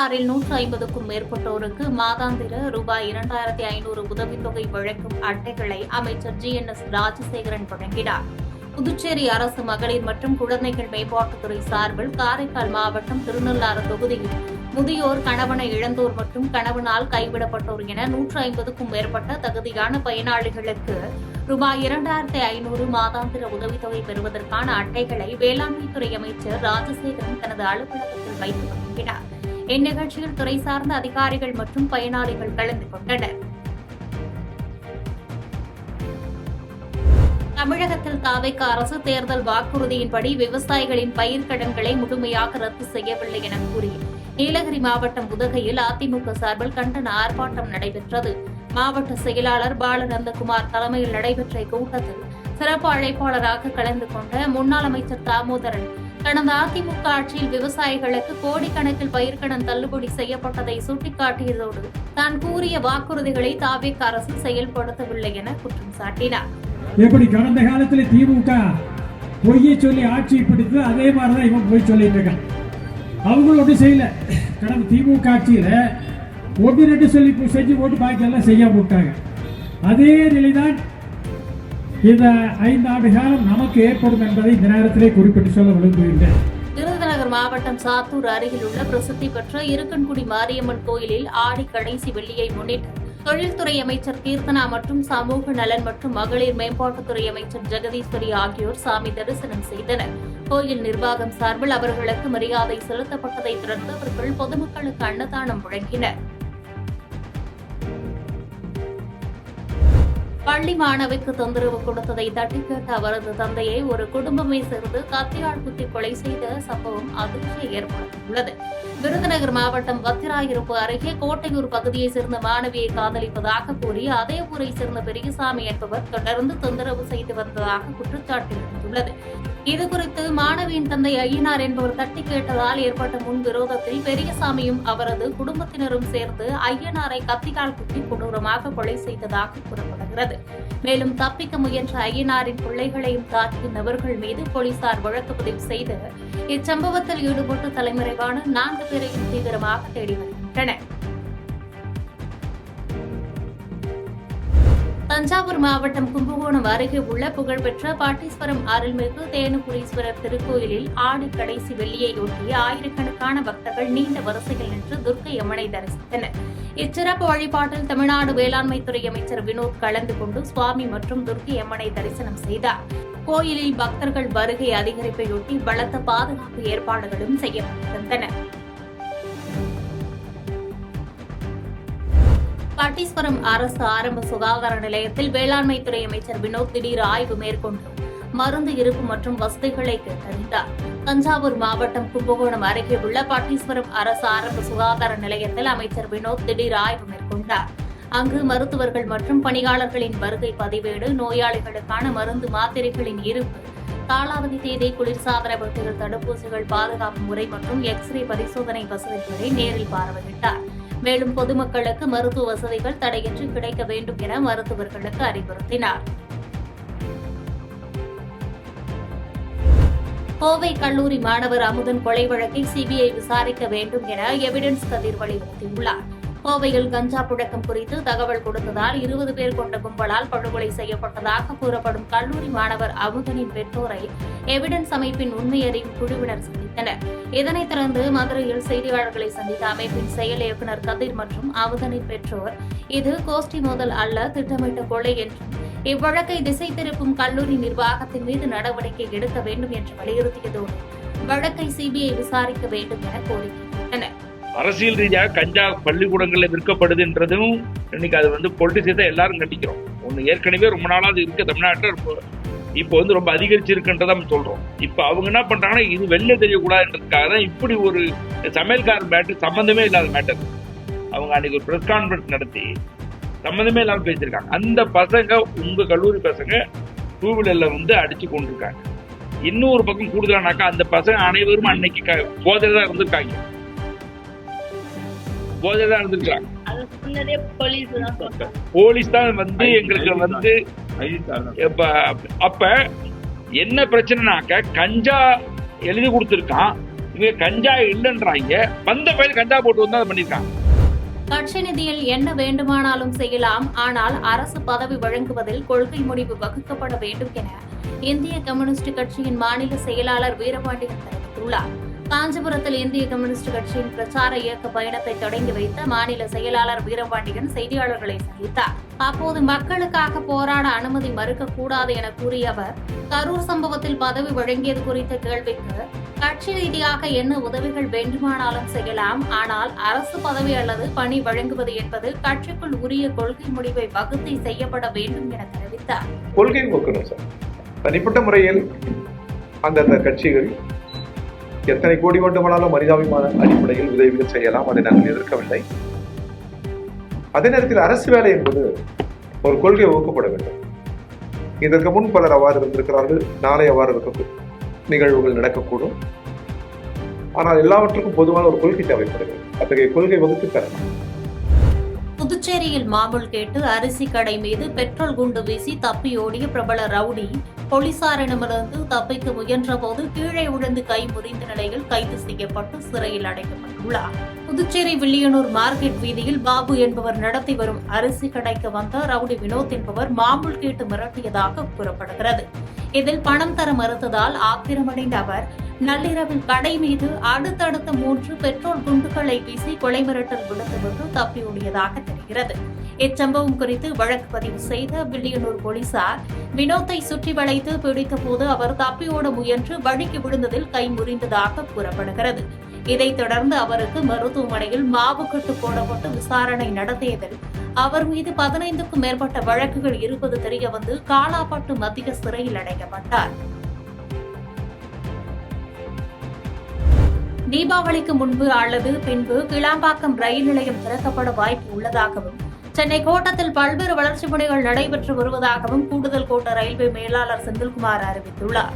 ஐயனாரில் 150க்கும் மேற்பட்டோருக்கு மாதாந்திர ரூபாய் 2500 உதவித்தொகை வழங்கும் அட்டைகளை அமைச்சர் GNS ராஜசேகரன் வழங்கினார். புதுச்சேரி அரசு மகளிர் மற்றும் குழந்தைகள் மேம்பாட்டுத்துறை சார்பில் காரைக்கால் மாவட்டம் திருநள்ளாறு தொகுதியில் முதியோர், கணவனை இழந்தோர் மற்றும் கணவனால் கைவிடப்பட்டோர் என 150க்கும் மேற்பட்ட தகுதியான பயனாளிகளுக்கு ரூபாய் 2500 மாதாந்திர உதவித்தொகை பெறுவதற்கான அட்டைகளை வேளாண்மைத்துறை அமைச்சர் ராஜசேகரன் தனது அலுவலகத்தில் வைத்து வழங்கினார். இந்நிகழ்ச்சியில் துறை சார்ந்த அதிகாரிகள் மற்றும் பயனாளிகள் கலந்து கொண்டனர். தமிழகத்தில் தாவேக அரசு தேர்தல் வாக்குறுதியின்படி விவசாயிகளின் பயிர்க்கடன்களை முழுமையாக ரத்து செய்யவில்லை என கூறி நீலகிரி மாவட்டம் உதகையில் அதிமுக சார்பில் கண்டன ஆர்ப்பாட்டம் நடைபெற்றது. மாவட்ட செயலாளர் பாலநந்தகுமார் தலைமையில் நடைபெற்ற இக்கூட்டத்தில் சிறப்பு அழைப்பாளராக கலந்து கொண்ட முன்னாள் அமைச்சர் தாமோதரன் கடந்த அதிமுக ஆட்சியில் விவசாயிகளுக்கு கோடிக்கணக்கில் பயிர்க்கடன் தள்ளுபடி செய்யப்பட்டதை சுட்டிக்காட்டியதோடு தான் கூறிய வாக்குறுதிகளை தாவேக அரசு செயல்படுத்தவில்லை என குற்றம் சாட்டினார். எப்படி கடந்த காலத்தில் திமுக பொய்யை சொல்லி ஆட்சி பிடித்து அதே மாதிரிதான் இவன் போய் சொல்லிட்டு இருக்கான். அவங்களும் ஒன்றும் செய்யல. கடந்த திமுக ஆட்சியில 1-2 சொல்லி செஞ்சு போட்டு பாக்கி எல்லாம் செய்யாம விட்டாங்க. அதே நிலைதான் இந்த 5 ஆண்டு காலம் நமக்கு ஏற்படும் என்பதை இந்த நேரத்திலே குறிப்பிட்டு சொல்ல விரும்புகின்றேன். விருதுநகர் மாவட்டம் சாத்தூர் அருகில் உள்ள பிரசித்தி பெற்ற இருக்கன்குடி மாரியம்மன் கோயிலில் ஆடி கடைசி வெள்ளியை முன்னிட்டு தொழில்துறை அமைச்சர் கீர்த்தனா மற்றும் சமூக நலன் மற்றும் மகளிர் மேம்பாட்டுத்துறை அமைச்சர் ஜெகதீஸ்வரி ஆகியோர் சாமி தரிசனம் செய்தனர். கோயில் நிர்வாகம் சார்பில் அவர்களுக்கு மரியாதை செலுத்தப்பட்டதை தொடர்ந்து அவர்கள் பொதுமக்களுக்கு அன்னதானம் வழங்கினர். பள்ளி மாணவிக்கு தொந்தரவு கொடுத்ததை தட்டி கேட்ட அவரது தந்தையை ஒரு குடும்பமே சேர்ந்து கத்தியால் குத்தி கொலை செய்த சம்பவம் அதிர்ச்சியை ஏற்படுத்தியுள்ளது. விருதுநகர் மாவட்டம் வத்திராயிருப்பு அருகே கோட்டையூர் பகுதியைச் சேர்ந்த மாணவியை காதலிப்பதாக கூறி அதே ஊரை சேர்ந்த பெரியசாமி என்பவர் தொடர்ந்து தொந்தரவு செய்து வந்ததாக குற்றச்சாட்டு எழுந்துள்ளது. இதுகுறித்து மாணவியின் தந்தை ஐயனார் என்பவர் தட்டி கேட்டதால் ஏற்பட்ட முன்விரோதத்தில் பெரியசாமியும் அவரது குடும்பத்தினரும் சேர்ந்து ஐயனாரை கத்தியால் குத்தி கொடூரமாக கொலை செய்ததாக கூறப்படுகிறது. மேலும் தப்பிக்க முயன்ற ஐயனாரின் பிள்ளைகளையும் தாக்கிய நபர்கள் மீது போலீசார் வழக்கு பதிவு செய்து இச்சம்பவத்தில் ஈடுபட்டு தலைமறைவான 4 பேரையும் தீவிரமாக தேடி வருகின்றனர். தஞ்சாவூர் மாவட்டம் கும்பகோணம் அருகே உள்ள புகழ்பெற்ற பாட்டீஸ்வரம் அருள்மிகு தேனுபுரீஸ்வரர் திருக்கோயிலில் ஆடி கடைசி வெள்ளியையொட்டி ஆயிரக்கணக்கான பக்தர்கள் நீண்ட வரிசையில் நின்று துர்க்கை அம்மனை தரிசித்தனர். இச்சிறப்பு வழிபாட்டில் தமிழ்நாடு வேளாண்மைத்துறை அமைச்சர் வினோத் கலந்து கொண்டு சுவாமி மற்றும் துர்க்கை அம்மனை தரிசனம் செய்தார். கோயிலில் பக்தர்கள் வருகை அதிகரிப்பையொட்டி பலத்த பாதுகாப்பு ஏற்பாடுகளும் செய்யப்பட்டிருந்தன. பாட்டீஸ்வரம் அரசு ஆரம்ப சுகாதார நிலையத்தில் வேளாண்மைத்துறை அமைச்சர் வினோத் திடீர் ஆய்வு மேற்கொண்டு மருந்து இருப்பு மற்றும் வசதிகளை கேட்டறிந்தார். தஞ்சாவூர் மாவட்டம் கும்பகோணம் அருகே உள்ள பாட்டீஸ்வரம் அரசு ஆரம்ப சுகாதார நிலையத்தில் அமைச்சர் வினோத் திடீர் ஆய்வு மேற்கொண்டார். அங்கு மருத்துவர்கள் மற்றும் பணியாளர்களின் வருகை பதிவேடு, நோயாளிகளுக்கான மருந்து மாத்திரைகளின் இருப்பு, காலாவதி தேதி, குளிர்சாதன பெட்டிகள், தடுப்பூசிகள், பாதுகாப்பு முறை மற்றும் எக்ஸ்ரே பரிசோதனை வசதிகளை நேரில் பார்வையிட்டார். மேலும் பொதுமக்களுக்கு மருத்துவ வசதிகள் தடையின்றி கிடைக்க வேண்டும் என மருத்துவர்களுக்கு அறிவுறுத்தினார். கோவை கல்லூரி மாணவர் அமுதன் கொலை வழக்கை சிபிஐ விசாரிக்க வேண்டும் என எவிடன்ஸ் கதிர் வலியுறுத்தியுள்ளார். கோவையில் கஞ்சா புழக்கம் குறித்து தகவல் கொடுத்ததால் 20 பேர் கொண்ட கும்பலால் படுகொலை செய்யப்பட்டதாக கூறப்படும் கல்லூரி மாணவர் அமுதனின் பெற்றோரை எவிடன்ஸ் அமைப்பின் உண்மையறியும் குழுவினர் சந்தித்தனர். இதனைத் தொடர்ந்து மதுரையில் செய்தியாளர்களை சந்தித்த அமைப்பின் செயல் இயக்குநர் கதிர் மற்றும் அமுதனின் பெற்றோர் இது கோஷ்டி மோதல் அல்ல, திட்டமிட்ட கொலை என்றும் இவ்வழக்கை திசை திருப்பும் கல்லூரி நிர்வாகத்தின் மீது நடவடிக்கை எடுக்க வேண்டும் என்று வலியுறுத்தியதோடு வழக்கை சிபிஐ விசாரிக்க வேண்டும் என கோரிக்கை விட்டனர். அரசியல் ரீதியாக கஞ்சா பள்ளிக்கூடங்களில் விற்கப்படுதுன்றதும் இன்னைக்கு அது பொலிட்டிசியத்தை எல்லாரும் கண்டிக்கிறோம். ஒன்று ஏற்கனவே ரொம்ப நாளாக அது இருக்க தமிழ்நாட்டில் இப்போ ரொம்ப அதிகரிச்சிருக்குன்றதை நம்ம சொல்றோம். இப்போ அவங்க என்ன பண்றாங்கன்னா இது வெளில தெரியக்கூடாதுன்றதுக்காக தான் இப்படி ஒரு சமையல்கார மேட்டர், சம்பந்தமே இல்லாத மேட்டர் அவங்க அன்னைக்கு ஒரு ப்ரெஸ் கான்ஃபரன்ஸ் நடத்தி சம்பந்தமே இல்லாமல் பேசியிருக்காங்க. அந்த பசங்க உங்க கல்லூரி பசங்க 2 வீலர்ல அடிச்சு கொண்டிருக்காங்க. இன்னும் ஒரு பக்கம் கூடுதலானாக்கா அந்த பசங்க அனைவரும் அன்னைக்கு போதையில தான் இருந்திருக்காங்க. போலீஸ் தான் எங்களுக்கு அப்ப என்ன பிரச்சனைனாக்க கஞ்சா எழுதி கொடுத்திருக்கான், இவங்க கஞ்சா இல்லைன்றாங்க, வந்த பயிர் கஞ்சா போட்டு வந்து அதை பண்ணியிருக்காங்க. கட்சி நிதியில் என்ன வேண்டுமானாலும் செய்யலாம், ஆனால் அரசு பதவி வழங்குவதில் கொள்கை முடிவு வகுக்கப்பட வேண்டும் என இந்திய கம்யூனிஸ்ட் கட்சியின் மாநில செயலாளர் வீரபாண்டியன் தெரிவித்துள்ளார். காஞ்சிபுரத்தில் இந்திய கம்யூனிஸ்ட் கட்சியின் பிரச்சார இயக்க பயணத்தை தொடங்கி வைத்த மாநில செயலாளர் வீரபாண்டியன் செய்தியாளர்களை சந்தித்தார். அப்போது மக்களுக்காக போராட அனுமதி மறுக்கக்கூடாது என கூறிய அவர், கரூர் சம்பவத்தில் பதவி வழங்கியது குறித்த கேள்விக்கு, கட்சி ரீதியாக என்ன உதவிகள் வேண்டுமானாலும் செய்யலாம், ஆனால் அரசு பதவி அல்லது பணி வழங்குவது என்பது கட்சிக்குள் உரிய கொள்கை முடிவை வகுத்து செய்யப்பட வேண்டும் என தெரிவித்தார். கொள்கை வகுக்கணும் சார். தனிப்பட்ட முறையில் அந்தந்த கட்சிகள் எத்தனை கோடி வேண்டுமானாலும் மனிதாபிமான அடிப்படையில் உதவிகள் செய்யலாம், அதை நாங்கள் எதிர்க்கவில்லை. அதே நேரத்தில் அரசு வேலை என்பது ஒரு கொள்கை வகுக்கப்பட வேண்டும். இதற்கு முன் பலர் அவ்வாறு இருந்திருக்கிறார்கள், நாளை அவ்வாறு இருக்க நிகழ்வுகள் நடக்கக்கூடும். ஆனால் எல்லாவற்றுக்கும் பொதுவான ஒரு கொள்கை தேவைப்படுகிறது. அத்தகைய கொள்கை வகுத்து தரலாம். புதுச்சேரியில் மாமூல் கேட்டு அரிசி கடை மீது பெட்ரோல் குண்டு வீசி தப்பியோடிய பிரபல ரவுடி போலீசாரிடமிருந்து தப்பிக்க முயன்றபோது கீழே விழுந்து கை முறிந்த நிலையில் கைது செய்யப்பட்டு சிறையில் அடைக்கப்பட்டுள்ளார். புதுச்சேரி வில்லியனூர் மார்க்கெட் வீதியில் பாபு என்பவர் நடத்தி வரும் அரிசி கடைக்கு வந்த ரவுடி வினோத் என்பவர் மாமூல் கேட்டு மிரட்டியதாக கூறப்படுகிறது. இதில் பணம் தர மறுத்ததால் ஆத்திரமடைந்த அவர் நள்ளிரவில் கடை மீது அடுத்தடுத்த 3 பெட்ரோல் குண்டுகளை வீசி கொலை மிரட்டல் விடுத்துவிட்டு தப்பியோடியதாக தெரிகிறது. இச்சம்பவம் குறித்து வழக்கு பதிவு செய்த வில்லியனூர் போலீசார் வினோத்தை சுற்றி வளைத்து பிடித்தபோது அவர் தப்பியோட முயன்று வழிக்கு விழுந்ததில் கை முறிந்ததாக கூறப்படுகிறது. இதைத் தொடர்ந்து அவருக்கு மருத்துவமனையில் மாவுக்கட்டு போடப்பட்டு விசாரணை நடத்தியதில் அவர் மீது 15க்கும் மேற்பட்ட வழக்குகள் இருப்பது தெரியவந்து காலாப்பட்டு மத்திய சிறையில் அடைக்கப்பட்டார். தீபாவளிக்கு முன்பு அல்லது பின்பு கிளாம்பாக்கம் ரயில் நிலையம் திறக்கப்பட வாய்ப்பு உள்ளதாகவும், சென்னை கோட்டத்தில் பல்வேறு வளர்ச்சிப் பணிகள் நடைபெற்று வருவதாகவும் கூடுதல் கோட்ட ரயில்வே மேலாளர் செந்தில்குமார் அறிவித்துள்ளார்.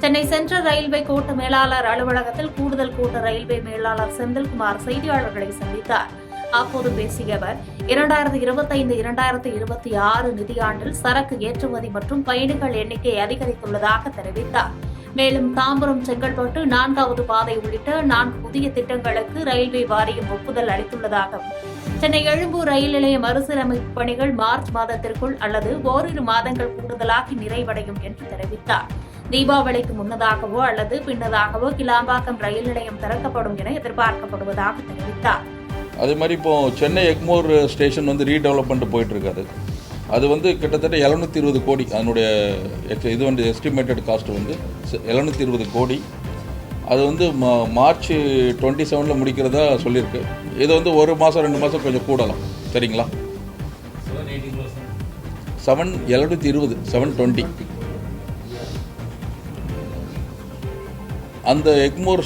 சென்னை சென்ட்ரல் ரயில்வே கோட்ட மேலாளர் அலுவலகத்தில் கூடுதல் கோட்ட ரயில்வே மேலாளர் செந்தில்குமார் செய்தியாளர்களை சந்தித்தார். அப்போது பேசிய அவர், 2025-2026 நிதியாண்டில் சரக்கு ஏற்றுமதி மற்றும் பயணிகள் எண்ணிக்கை அதிகரித்துள்ளதாக தெரிவித்தார். மேலும் தாம்பரம் செங்கல்பட்டு 4வது பாதை உள்ளிட்ட 4 புதிய திட்டங்களுக்கு ரயில்வே வாரியம் ஒப்புதல் அளித்துள்ளதாகவும், சென்னை எழும்பூர் ரயில் நிலைய மறுசீரமைப்பு பணிகள் மார்ச் மாதத்திற்குள் அல்லது ஓரிரு மாதங்கள் கூடுதலாகி நிறைவடையும் என்று தெரிவித்தார். தீபாவளிக்கு முன்னதாகவோ அல்லது பின்னதாகவோ கிளாம்பாக்கம் ரயில் நிலையம் திறக்கப்படும் என எதிர்பார்க்கப்படுவதாக தெரிவித்தார். அதே மாதிரி இப்போ சென்னை எக்மோர் ஸ்டேஷன் வந்து ரீடெவலப்மெண்ட் போயிட்டு இருக்காது. அது வந்து கிட்டத்தட்ட 720 கோடி, அதனுடைய இது வந்து எஸ்டிமேட்டட் காஸ்ட் வந்து 720 கோடி. அது வந்து மார்ச் 27 முடிக்கிறதா சொல்லியிருக்கு. இது வந்து 1 மாதம் 2 மாதம் கொஞ்சம் கூடலாம், சரிங்களா? 720 அந்த எக்மோர்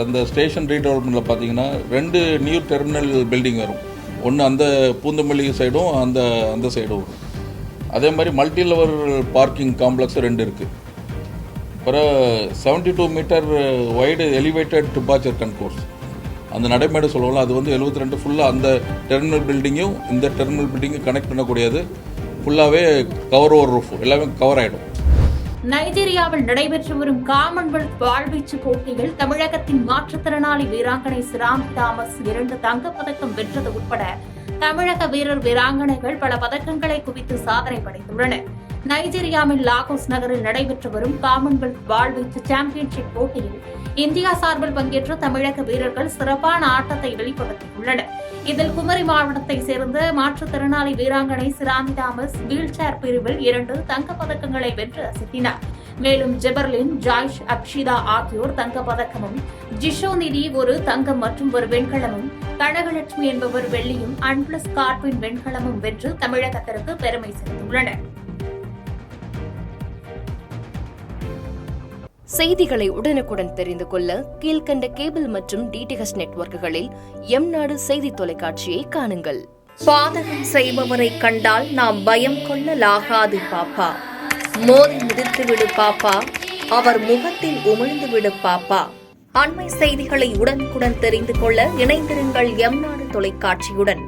அந்த ஸ்டேஷன் ரீடெவலப்மெண்ட்டில் பார்த்தீங்கன்னா 2 நியூ டெர்மினல் பில்டிங் வரும். ஒன்று அந்த பூந்தமல்லி சைடும் அந்த சைடும் வரும். அதே மாதிரி மல்டி லெவல் பார்க்கிங் காம்ப்ளெக்ஸ் 2 இருக்குது. அப்புறம் 72 மீட்டர் வைடு எலிவேட்டட் டிபார்ச்சர் கன்கோர்ஸ், அந்த நடைமேடை சொல்லுவோம்ல, அது வந்து 72 ஃபுல்லாக அந்த டெர்மினல் பில்டிங்கும் இந்த டெர்மினல் பில்டிங்கும் கனெக்ட் பண்ணக்கூடியது. ஃபுல்லாகவே கவர் ஓவர் ரூஃப் எல்லாமே கவர் ஆகிடும். நைஜீரியாவில் நடைபெற்று வரும் காமன்வெல்த் வாழ்வீச்சு போட்டியில் தமிழகத்தின் மாற்றுத்திறனாளி வீராங்கனை சிராந்தி தாமஸ் 2 தங்கப்பதக்கம் வென்றது உட்பட தமிழக வீரர் வீராங்கனைகள் பல பதக்கங்களை குவித்து சாதனை படைத்துள்ளனர். நைஜீரியாவின் லாகோஸ் நகரில் நடைபெற்று வரும் காமன்வெல்த் வாழ்வீச்சு சாம்பியன்ஷிப் போட்டியில் இந்தியா சார்பில் பங்கேற்ற தமிழக வீரர்கள் சிறப்பான ஆட்டத்தை வெளிப்படுத்தியுள்ளனர். இதில் குமரி மாவட்டத்தை சேர்ந்த மாற்றுத்திறனாளி வீராங்கனை சிராந்தி தாமஸ் வீல் சேர் பிரிவில் 2 தங்கப்பதக்கங்களை வென்று அசத்தினார். மேலும் ஜெபர்லின், ஜாய்ஷ், அப்ஷிதா ஆகியோர் தங்கப்பதக்கமும், ஜிஷோ நிதி 1 தங்கம் மற்றும் 1 வெண்கலமும், கனகலட்சுமி என்பவர் வெள்ளியும், அன்பிளஸ் கார்பின் வெண்கலமும் வென்று தமிழகத்திற்கு பெருமை சேர்த்துள்ளனர். செய்திகளை உடனுக்குடன் தெரிந்து கொள்ள கீழ்கண்ட கேபிள் மற்றும் டிடிஎச் நெட்வொர்க்குகளில் எம்நாடு செய்தி தொலைக்காட்சியை காணுங்கள். பாதகம் செய்பவரை கண்டால் நாம் பயம் கொள்ளலாகாது பாப்பா. மோதி மிதித்துவிடு பாப்பா, அவர் முகத்தில் உமிழ்ந்துவிடு பாப்பா. அண்மை செய்திகளை உடனுக்குடன் தெரிந்து கொள்ள இணைந்திருங்கள் எம்நாடு தொலைக்காட்சியுடன்.